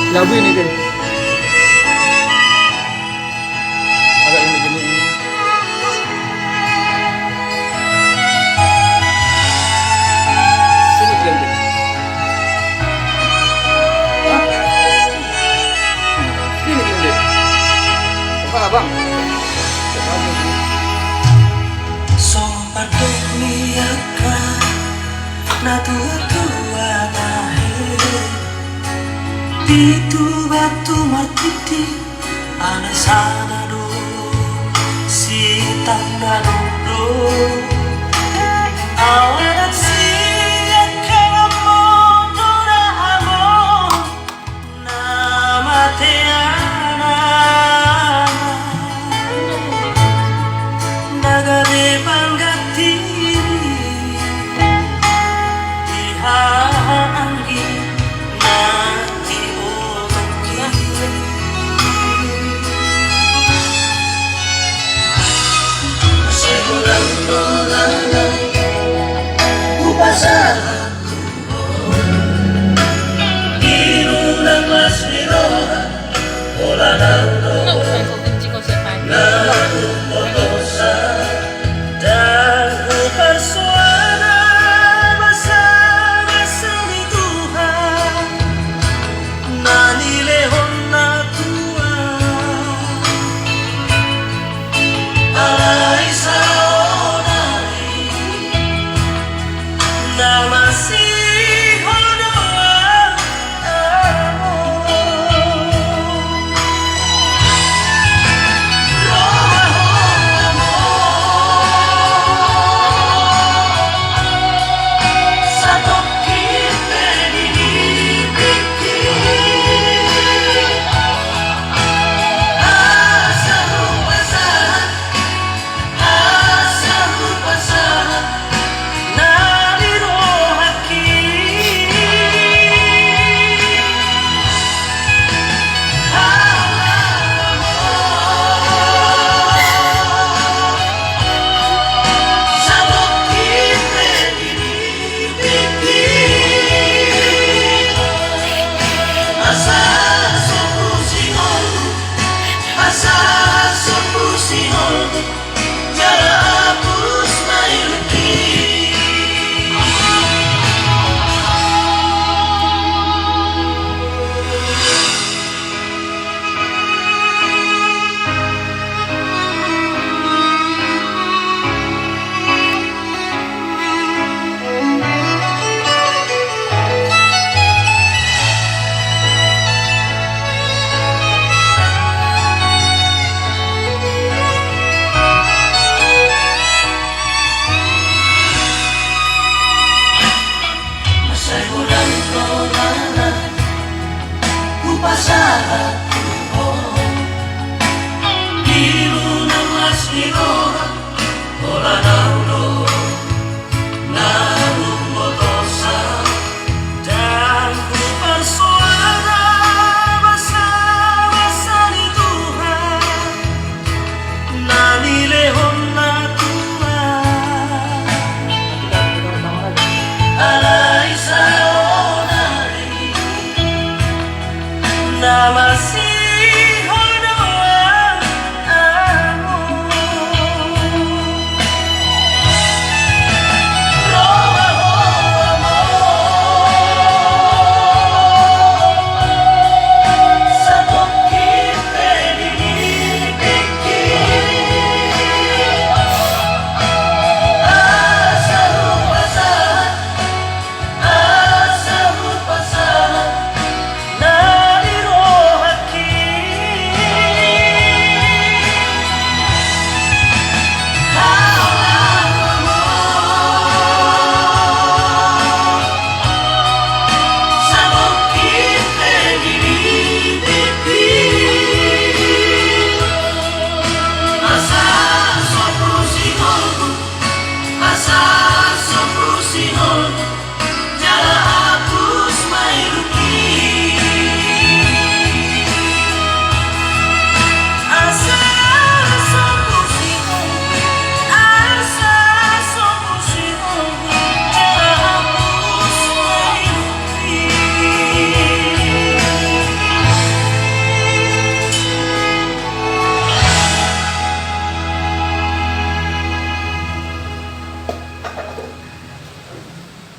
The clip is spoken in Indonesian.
Labu ini Din. Agak ini gini. Sini diam Din. Hah? Sini diam Din. Coba abang. Coba abang. Sobat dunia na tua nahe Pitu batu martiti ana sana do si tanda do awarat si akamo dora amo nama teana nagare panggati anggi nanti otoki segurando lana upasa iruna masiro olanando na motosa dan persuana Namaste.